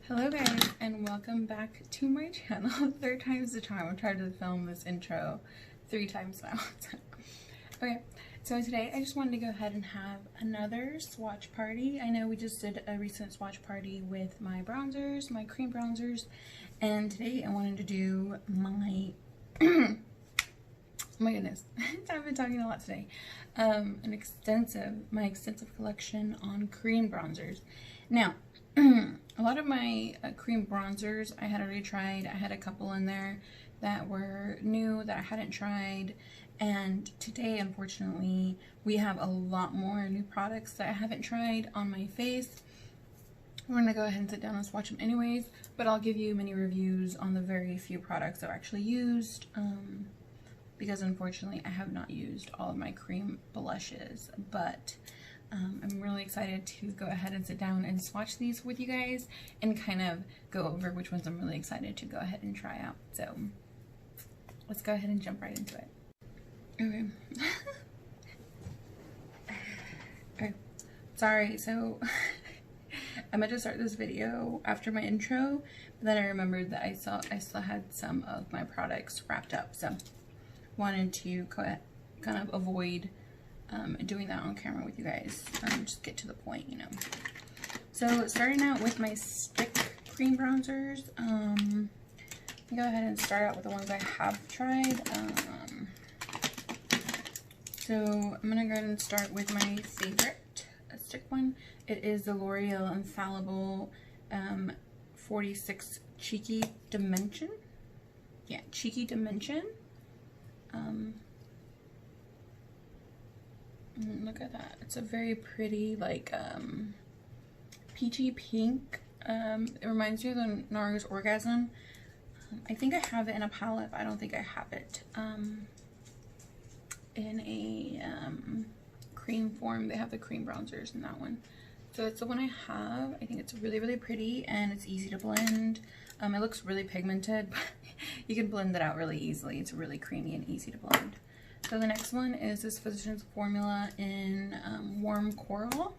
Hello guys, and welcome back to my channel. Third time's the charm. I've tried to film this intro 3 times now. Okay, so today I just wanted to go ahead and have another swatch party. I know we just did a recent swatch party with my bronzers, my cream bronzers, and today I wanted to do my oh my goodness, I've been talking a lot today. My extensive collection on cream bronzers. Now, a lot of my cream bronzers I had already tried. I had a couple in there that were new that I hadn't tried, and today unfortunately we have a lot more new products that I haven't tried on my face. We're gonna go ahead and sit down and swatch them anyways, but I'll give you mini reviews on the very few products I've actually used, because unfortunately I have not used all of my cream blushes, but I'm really excited to go ahead and sit down and swatch these with you guys and kind of go over which ones I'm really excited to go ahead and try out. So let's go ahead and jump right into it. Okay. Okay. Sorry, so I meant to start this video after my intro, but then I remembered that I still had some of my products wrapped up, so wanted to kind of avoid doing that on camera with you guys. Just get to the point, you know. So starting out with my stick cream bronzers, go ahead and start out with the ones I have tried. So I'm gonna go ahead and start with my favorite stick one. It is the L'Oreal Infallible 46 Cheeky Dimension. Yeah, Cheeky Dimension. Look at that. It's a very pretty, like, peachy pink. It reminds me of the NARS Orgasm. I think I have it in a palette, but I don't think I have it in a cream form. They have the cream bronzers in that one. So it's the one I have. I think it's really, really pretty, and it's easy to blend. It looks really pigmented, but you can blend it out really easily. It's really creamy and easy to blend. So the next one is this Physicians Formula in Warm Coral.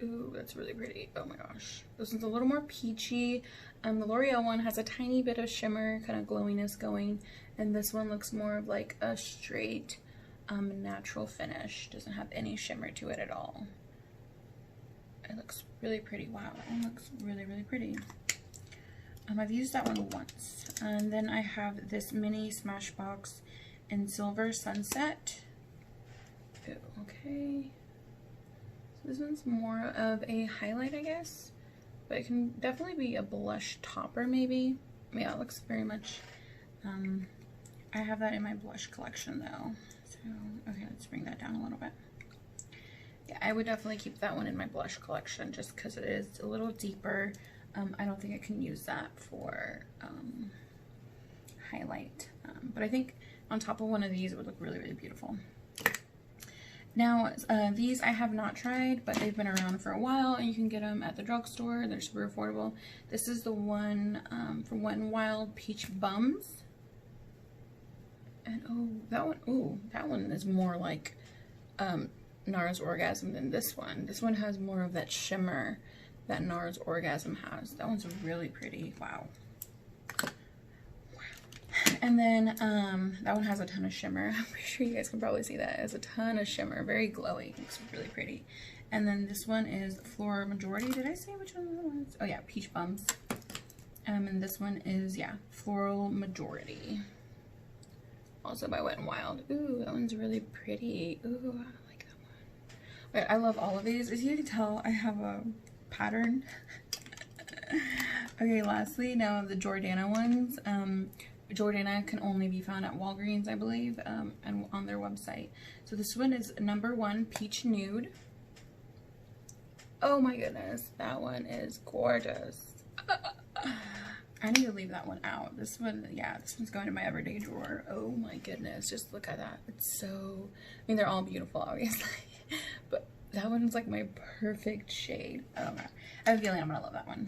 Ooh, that's really pretty. Oh my gosh. This one's a little more peachy. The L'Oreal one has a tiny bit of shimmer, kind of glowiness going, and this one looks more of like a straight natural finish. Doesn't have any shimmer to it at all. It looks really pretty. Wow, it looks really, really pretty. I've used that one once. And then I have this mini Smashbox in Silver Sunset. Ooh, okay. So this one's more of a highlight, I guess. But it can definitely be a blush topper, maybe. Yeah, it looks very much... I have that in my blush collection, though. So, okay, let's bring that down a little bit. Yeah, I would definitely keep that one in my blush collection just because it is a little deeper. I don't think I can use that for highlight, but I think on top of one of these it would look really, really beautiful. Now, these I have not tried, but they've been around for a while, and you can get them at the drugstore. They're super affordable. This is the one from Wet n Wild Peach Bums, and that one is more like NARS Orgasm than this one. This one has more of that shimmer that NARS Orgasm has. That one's really pretty. Wow. And then that one has a ton of shimmer. I'm pretty sure you guys can probably see that. It has a ton of shimmer, very glowy. Looks really pretty. And then this one is Floral Majority. Did I say which one that was? Oh yeah, Peach Bums. And this one is, yeah, Floral Majority. Also by Wet n Wild. Ooh, that one's really pretty. Ooh, I like that one. Wait, I love all of these. As you can tell, I have a pattern. Okay, lastly, now the Jordana ones. Jordana can only be found at Walgreens, I believe, and on their website. So this one is #1 Peach Nude. Oh my goodness, that one is gorgeous. I need to leave that one out. This one, yeah, this one's going to my everyday drawer. Oh my goodness, just look at that. It's so, I mean, they're all beautiful, obviously, but that one's like my perfect shade. I don't know. I have a feeling I'm gonna love that one.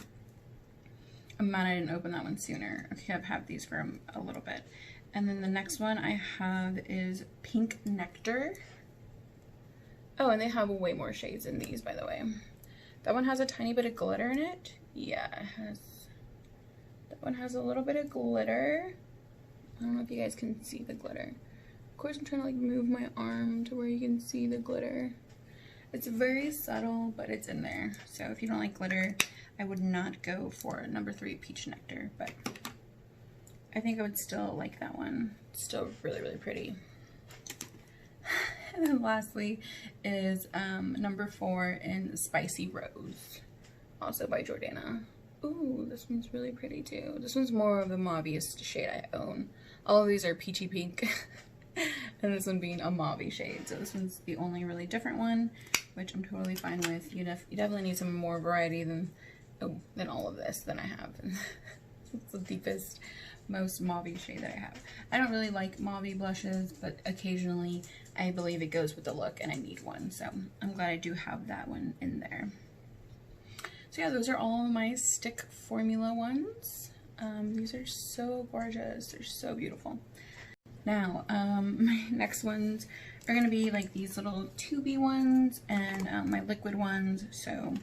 I'm mad I didn't open that one sooner. Okay, I've had these for a little bit. And then the next one I have is Pink Nectar. Oh, and they have way more shades in these, by the way. That one has a tiny bit of glitter in it. Yeah, it has. That one has a little bit of glitter. I don't know if you guys can see the glitter. Of course, I'm trying to like move my arm to where you can see the glitter. It's very subtle, but it's in there. So if you don't like glitter, I would not go for number 3 Peach Nectar, but I think I would still like that one. It's still really, really pretty. And then lastly is number 4 in Spicy Rose, also by Jordana. Ooh, this one's really pretty too. This one's more of the mauviest shade I own. All of these are peachy pink, and this one being a mauve shade. So this one's the only really different one, which I'm totally fine with. You definitely need some more variety than all of this than I have. It's the deepest, most mauve shade that I have. I don't really like mauve blushes, but occasionally I believe it goes with the look and I need one. So I'm glad I do have that one in there. So yeah, those are all my stick formula ones. These are so gorgeous. They're so beautiful. Now, my next ones are going to be like these little tubey ones and my liquid ones. So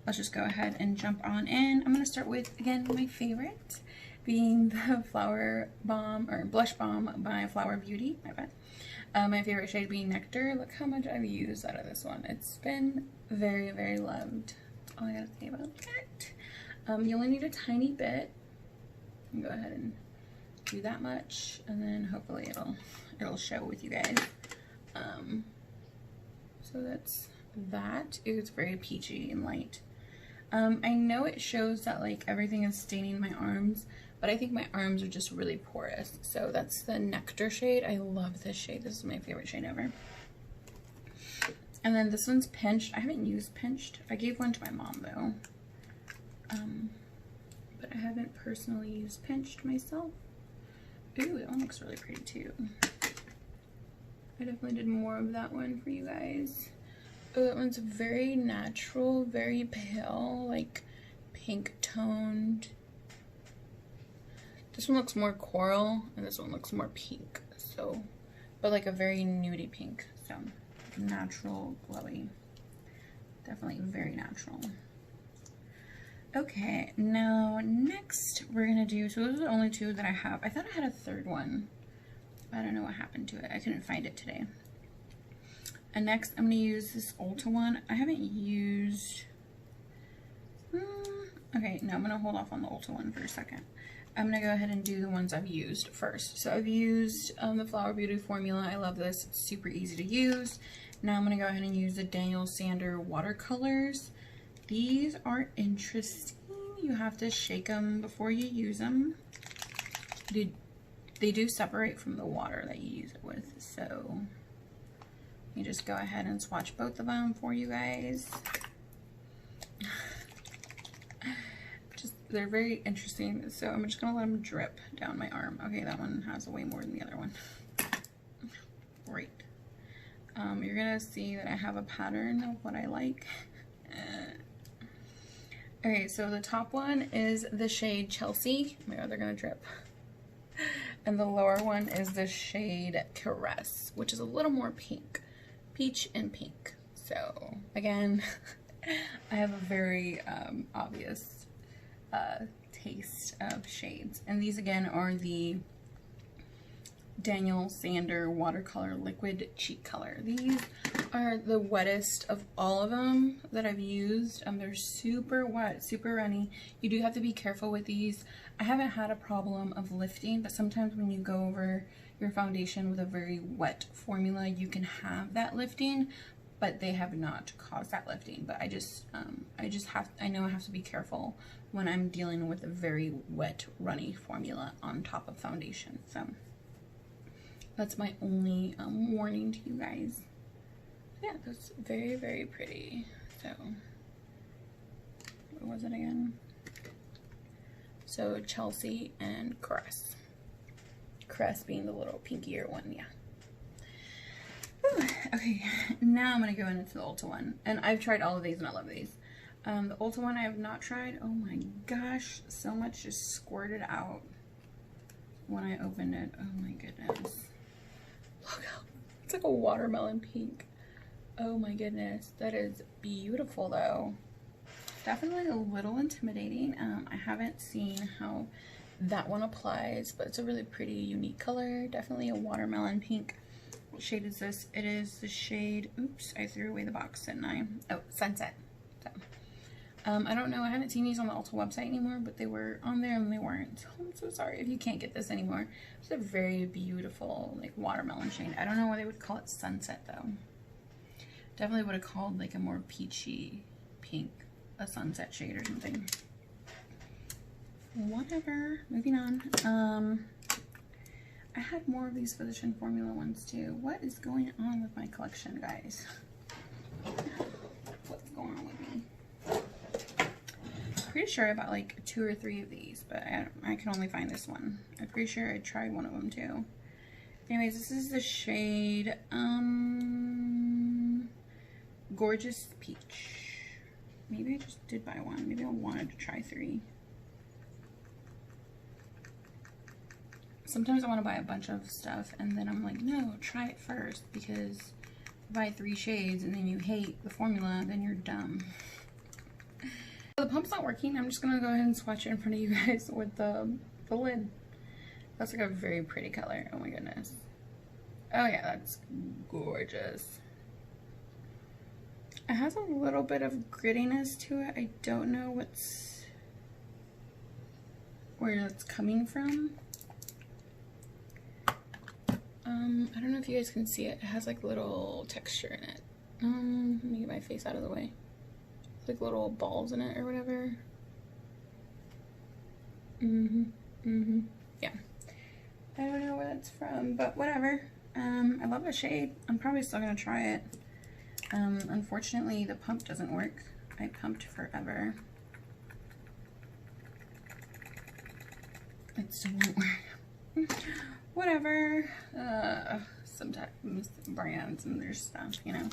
let's just go ahead and jump on in. I'm going to start with, again, my favorite being the Flower Bomb, or Blush Bomb by Flower Beauty. My bad. My favorite shade being Nectar. Look how much I've used out of this one. It's been very, very loved. That's all I gotta say about that. You only need a tiny bit. Go ahead and do that much, and then hopefully it'll show with you guys. So that's that. It's very peachy and light. I know it shows that like everything is staining my arms, but I think my arms are just really porous. So that's the Nectar shade. I love this shade. This is my favorite shade ever. And then this one's Pinched. I haven't used Pinched. I gave one to my mom though. But I haven't personally used Pinched myself. Ooh, that one looks really pretty too. I definitely did more of that one for you guys. Oh, that one's very natural, very pale, like pink toned. This one looks more coral, and this one looks more pink. So, but like a very nudie pink. So, natural, glowy. Definitely very natural. Okay, now next we're gonna do, so those are the only 2 that I have. I thought I had a 3rd one. I don't know what happened to it. I couldn't find it today. And next I'm gonna use this Ulta one. I haven't used, okay, no, I'm gonna hold off on the Ulta one for a second. I'm gonna go ahead and do the ones I've used first. So I've used the Flower Beauty formula. I love this, it's super easy to use. Now I'm gonna go ahead and use the Daniel Sander watercolors. These are interesting. You have to shake them before you use them. They do separate from the water that you use it with. So you just go ahead and swatch both of them for you guys. They're very interesting. So I'm just gonna let them drip down my arm. Okay, that one has way more than the other one. Great. You're gonna see that I have a pattern of what I like. Okay, so the top one is the shade Chelsea. Oh my god, they're gonna drip. And the lower one is the shade Caress, which is a little more pink. Peach and pink. So, again, I have a very obvious taste of shades. And these, again, are the Daniel Sander watercolor liquid cheek color. These are the wettest of all of them that I've used. They're super wet, super runny. You do have to be careful with these. I haven't had a problem of lifting, but sometimes when you go over your foundation with a very wet formula, you can have that lifting, but they have not caused that lifting. But I know I have to be careful when I'm dealing with a very wet, runny formula on top of foundation. So that's my only warning to you guys. Yeah, that's very, very pretty. So, what was it again? So, Chelsea and Caress. Caress being the little pinkier one, yeah. Whew. Okay, now I'm going to go into the Ulta one. And I've tried all of these and I love these. The Ulta one I have not tried. Oh my gosh, so much just squirted out when I opened it. Oh my goodness. Look how, it's like a watermelon pink. Oh my goodness, that is beautiful though. definitely a little intimidating. I haven't seen how that one applies, but it's a really pretty unique color. Definitely a watermelon pink. What shade is this? It is the shade, oops, I threw away the box, didn't I? Oh, Sunset. So, I don't know, I haven't seen these on the Ulta website anymore, but they were on there and they weren't. So I'm so sorry if you can't get this anymore. It's a very beautiful, like, watermelon shade. I don't know why they would call it Sunset, though. Definitely would have called, like, a more peachy pink, a sunset shade or something. Whatever, moving on. I had more of these Physician Formula ones too. What is going on with my collection, guys? What's going on with me? Pretty sure I bought like 2 or 3 of these, but I can only find this one. I'm pretty sure I tried one of them too. Anyways, this is the shade Gorgeous Peach. Maybe I just did buy one. Maybe I wanted to try 3. Sometimes I want to buy a bunch of stuff and then I'm like, no, try it first, because if you buy 3 shades and then you hate the formula, then you're dumb. The pump's not working. I'm just gonna go ahead and swatch it in front of you guys with the lid. That's like a very pretty color. Oh my goodness. Oh yeah, that's gorgeous. It has a little bit of grittiness to it. I don't know where it's coming from. I don't know if you guys can see it. It has like little texture in it. Let me get my face out of the way. It's like little balls in it or whatever. Yeah. I don't know where that's from, but whatever. I love the shade. I'm probably still gonna try it. Unfortunately, the pump doesn't work. I pumped forever. It still won't work. Whatever. Sometimes brands and their stuff, you know.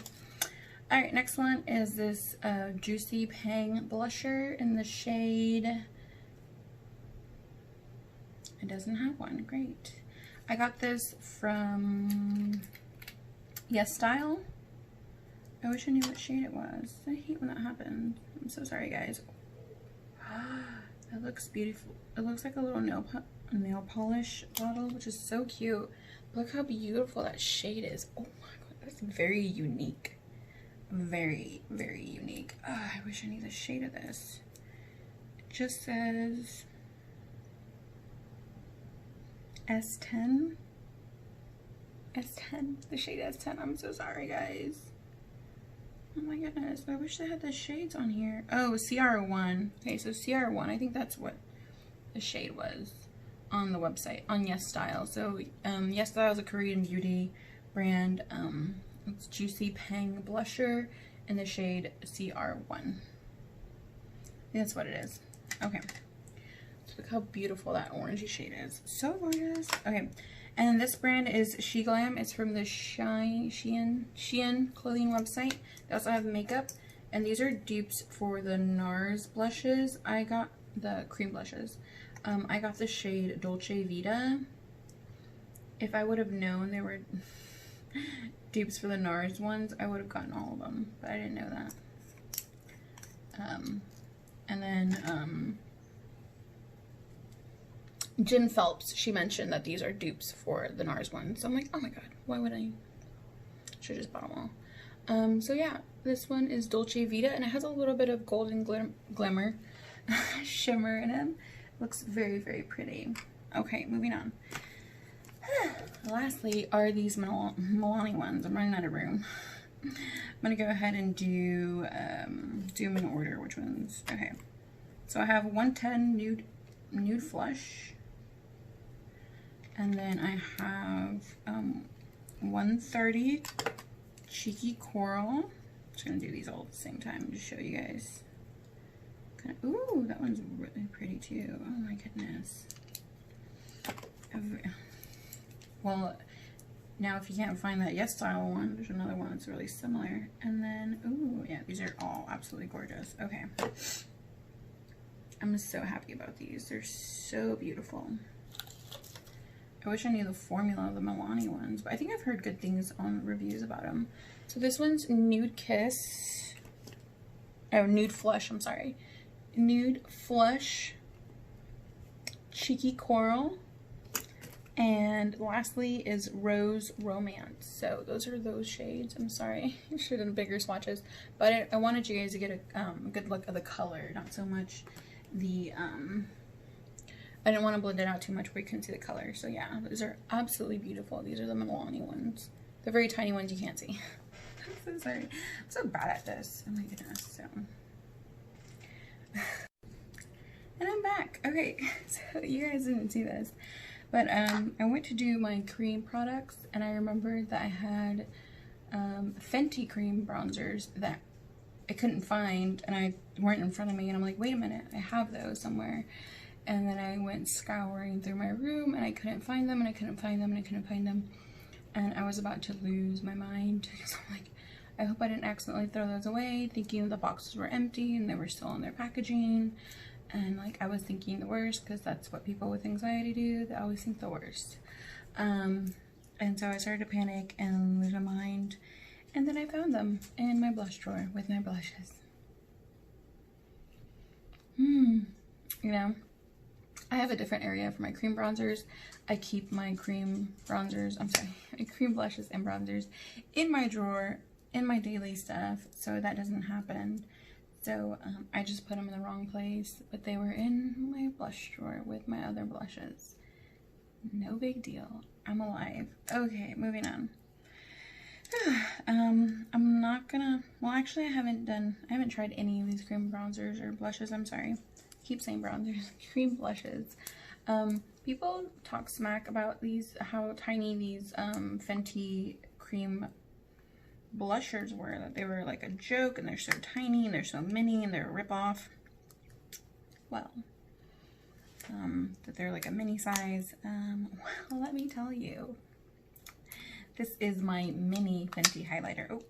Alright, next one is this Juicy Pang blusher in the shade. It doesn't have one. Great. I got this from Yes Style. I wish I knew what shade it was. I hate when that happens. I'm so sorry, guys. It looks beautiful. It looks like a little nail polish bottle, which is so cute. Look how beautiful that shade is. Oh my god, that's very unique. Very, very unique. I wish I knew the shade of this. It just says S10. S10. The shade S10. I'm so sorry, guys. Oh my goodness. I wish they had the shades on here. Oh, CR1. Okay, so CR1. I think that's what the shade was on the website, on Yes Style. So Yes Style is a Korean beauty brand. It's Juicy Pang blusher in the shade CR1. I think that's what it is. Okay, so look how beautiful that orangey shade is. So gorgeous. Okay, and this brand is She Glam. It's from the Shein clothing website. They also have makeup, and these are dupes for the NARS blushes. I got the cream blushes. I got the shade Dolce Vita. If I would have known they were dupes for the NARS ones, I would have gotten all of them, but I didn't know that. And then Jen Phelps, she mentioned that these are dupes for the NARS ones. So I'm like, oh my god, why would I? Should have just bought them all. So yeah, this one is Dolce Vita, and it has a little bit of golden glimmer shimmer in it. Looks very, very pretty. Okay, moving on. Lastly are these Milani ones. I'm running out of room. I'm gonna go ahead and do them in order. Which ones? Okay. So I have 110 nude flush, and then I have 130 cheeky coral. I'm just gonna do these all at the same time to show you guys. Ooh, that one's really pretty too. Oh my goodness. Well, now if you can't find that Yes Style one, there's another one that's really similar. And then, ooh, yeah, these are all absolutely gorgeous. Okay. I'm so happy about these. They're so beautiful. I wish I knew the formula of the Milani ones, but I think I've heard good things on reviews about them. So this one's Nude Kiss. no, Nude Flush, I'm sorry. Nude Flush, Cheeky Coral, and lastly is Rose Romance. So those are those shades. I'm sorry, I should have done bigger swatches, but I wanted you guys to get a good look of the color, not so much the, I didn't want to blend it out too much where you couldn't see the color. So yeah, these are absolutely beautiful. These are the Milani ones. The very tiny ones you can't see. I'm so sorry. I'm so bad at this. Oh my goodness. So. And I'm back. Okay, so you guys didn't see this. But I went to do my cream products, and I remembered that I had Fenty cream bronzers that I couldn't find, and I weren't in front of me, and I'm like, wait a minute, I have those somewhere. And then I went scouring through my room, and I couldn't find them, and I couldn't find them, and I couldn't find them. And I was about to lose my mind, because I'm like, I hope I didn't accidentally throw those away, thinking the boxes were empty, and they were still in their packaging. And like, I was thinking the worst, because that's what people with anxiety do. They always think the worst. And so I started to panic and lose my mind. And then I found them in my blush drawer with my blushes. You know, I have a different area for my cream bronzers. I keep my cream bronzers, I'm sorry, my cream blushes and bronzers in my drawer, in my daily stuff, so that doesn't happen. So I just put them in the wrong place, but they were in my blush drawer with my other blushes. No big deal. I'm alive. Okay, moving on. I'm not gonna, well actually I haven't tried any of these cream bronzers or blushes, I'm sorry. I keep saying bronzers, cream blushes. People talk smack about these, how tiny these Fenty cream blushers were, that they were like a joke, and they're so tiny, and they're so mini, and they're a rip-off. Well, that they're like a mini size. Well, let me tell you. This is my mini Fenty highlighter. Oh,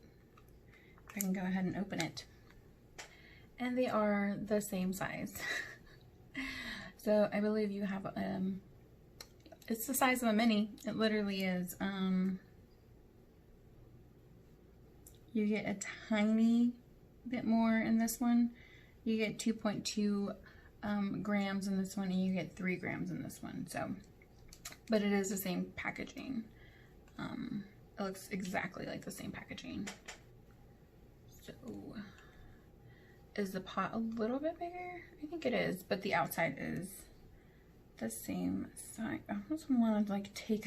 I can go ahead and open it. And they are the same size. So I believe you have, it's the size of a mini. It literally is, you get a tiny bit more in this one. You get 2.2 grams in this one, and you get 3 grams in this one. So, but it is the same packaging. It looks exactly like the same packaging. So, is the pot a little bit bigger? I think it is, but the outside is the same size. I almost want to like take,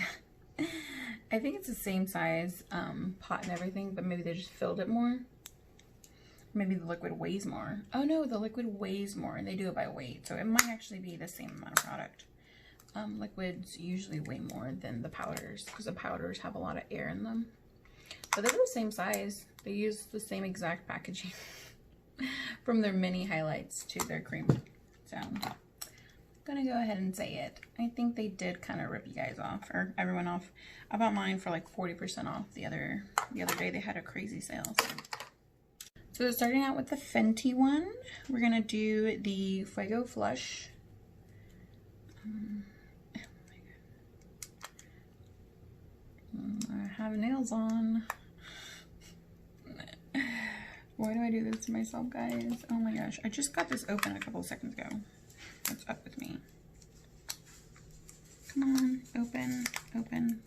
I think it's the same size pot and everything, but maybe they just filled it more. Maybe the liquid weighs more. Oh no, the liquid weighs more, and they do it by weight, so it might actually be the same amount of product. Liquids usually weigh more than the powders, because the powders have a lot of air in them. But they're the same size. They use the same exact packaging from their mini highlights to their cream. So I'm gonna go ahead and say it. I think they did kind of rip you guys off, or everyone off. I bought mine for like 40% off the other day. They had a crazy sale. So starting out with the Fenty one, we're gonna do the Fuego Flush. I have nails on. Why do I do this to myself, guys? Oh my gosh. I just got this open a couple of seconds ago. What's up with me? Come on. Open. Open.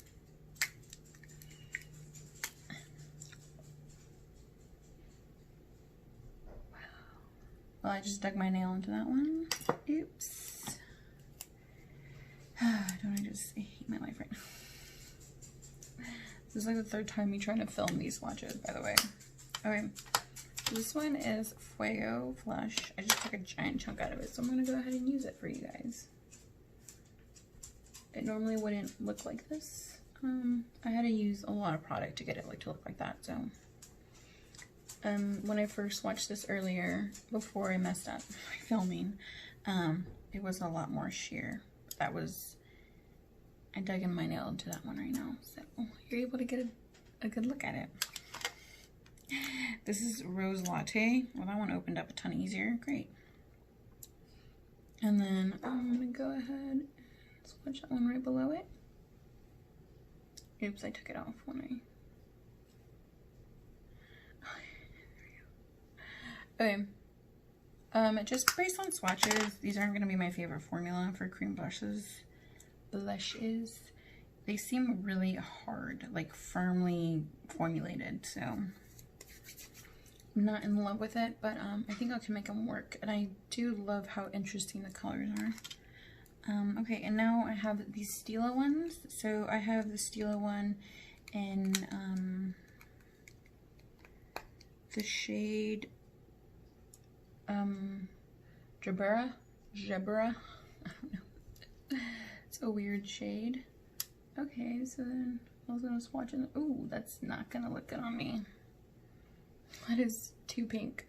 Wow. Well, I just dug my nail into that one. Oops. Don't I just hate my life right now? This is like the third time me trying to film these swatches, by the way. Okay, this one is Fuego Flush. I just took a giant chunk out of it, so I'm gonna go ahead and use it for you guys. It normally wouldn't look like this. I had to use a lot of product to get it to look like that, so. When I first watched this earlier, before I messed up filming, it was a lot more sheer. That was, I dug in my nail into that one right now, so you're able to get a good look at it. This is Rose Latte. Well, that one opened up a ton easier. Great. And then I'm gonna go ahead and swatch that one right below it. Oops, I took it off when I... Okay, Just based on swatches, these aren't going to be my favorite formula for cream blushes. They seem really hard, like firmly formulated, so I'm not in love with it, but I think I can make them work, and I do love how interesting the colors are. Okay, and now I have these Stila ones. So I have the Stila one in the shade Jabra. I don't know. It's a weird shade. Okay, so then I was gonna swatch it. Ooh, that's not gonna look good on me. That is too pink.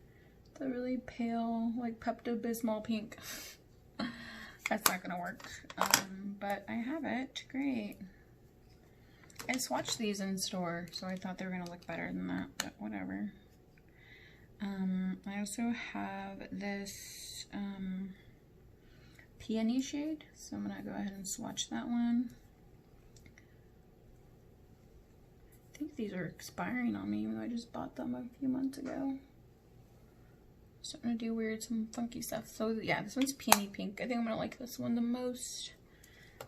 The really pale, like Pepto-Bismol pink. That's not gonna work. But I have it. Great. I swatched these in store, so I thought they were gonna look better than that, but whatever. I also have this peony shade, so I'm gonna go ahead and swatch that one. I think these are expiring on me, even though I just bought them a few months ago. Starting to do some funky stuff. So yeah, this one's peony pink. I think I'm gonna like this one the most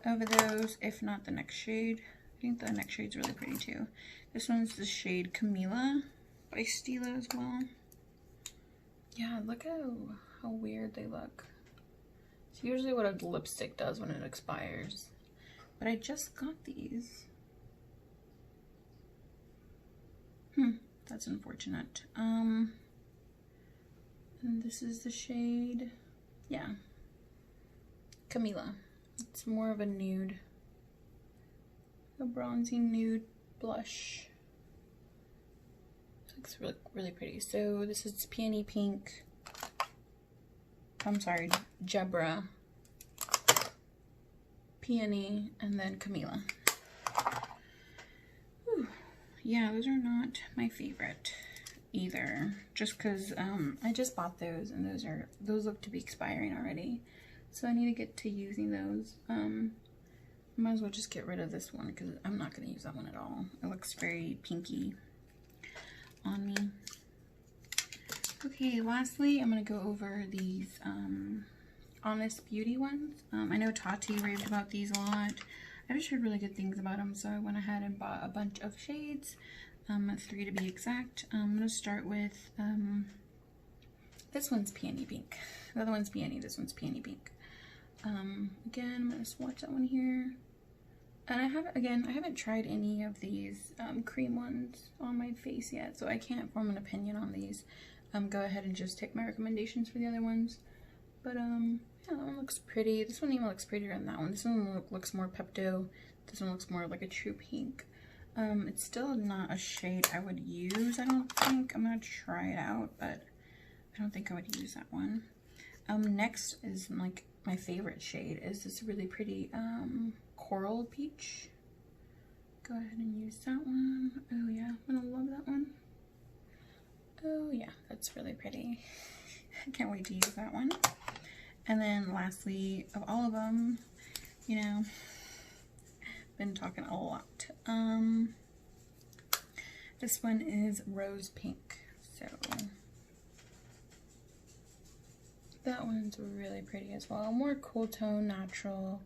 of those, if not the next shade. I think the next shade's really pretty too. This one's the shade Camila by Stila as well. Yeah, look how weird they look. It's usually what a lipstick does when it expires. But I just got these. That's unfortunate. And this is the shade, yeah, Camila. It's more of a nude, a bronzy nude blush. Looks really, really pretty. So this is peony pink. I'm sorry, Jabra, peony, and then Camila. Whew. Yeah, those are not my favorite either, just because I just bought those, and those look to be expiring already, so I need to get to using those. Might as well just get rid of this one because I'm not going to use that one at all. It looks very pinky on me. Okay, lastly, I'm going to go over these Honest Beauty ones. I know Tati raved about these a lot. I've just heard really good things about them, so I went ahead and bought a bunch of shades. 3 to be exact. I'm gonna start with this one's peony pink. The other one's peony. This one's peony pink. Again, I'm gonna swatch that one here. And I haven't tried any of these cream ones on my face yet, so I can't form an opinion on these. Go ahead and just take my recommendations for the other ones. But yeah, that one looks pretty. This one even looks prettier than that one. This one looks more Pepto. This one looks more like a true pink. It's still not a shade I would use, I don't think. I'm gonna try it out, but I don't think I would use that one. Next is like my favorite shade is this really pretty coral peach. Go ahead and use that one. Oh yeah, I'm gonna love that one. Oh yeah, that's really pretty. I can't wait to use that one. And then lastly, of all of them, you know, been talking a lot. This one is rose pink, so that one's really pretty as well. More cool tone, natural,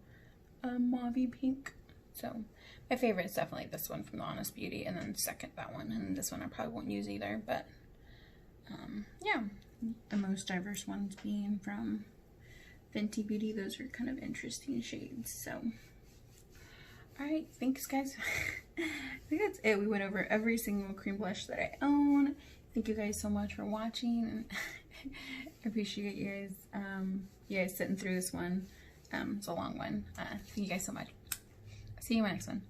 mauvey pink. So my favorite is definitely this one from the Honest Beauty, and then second that one, and this one I probably won't use either. But yeah, the most diverse ones being from Fenty Beauty. Those are kind of interesting shades. So. Alright, thanks guys. I think that's it. We went over every single cream blush that I own. Thank you guys so much for watching. I appreciate you guys sitting through this one. It's a long one. Thank you guys so much. See you in my next one.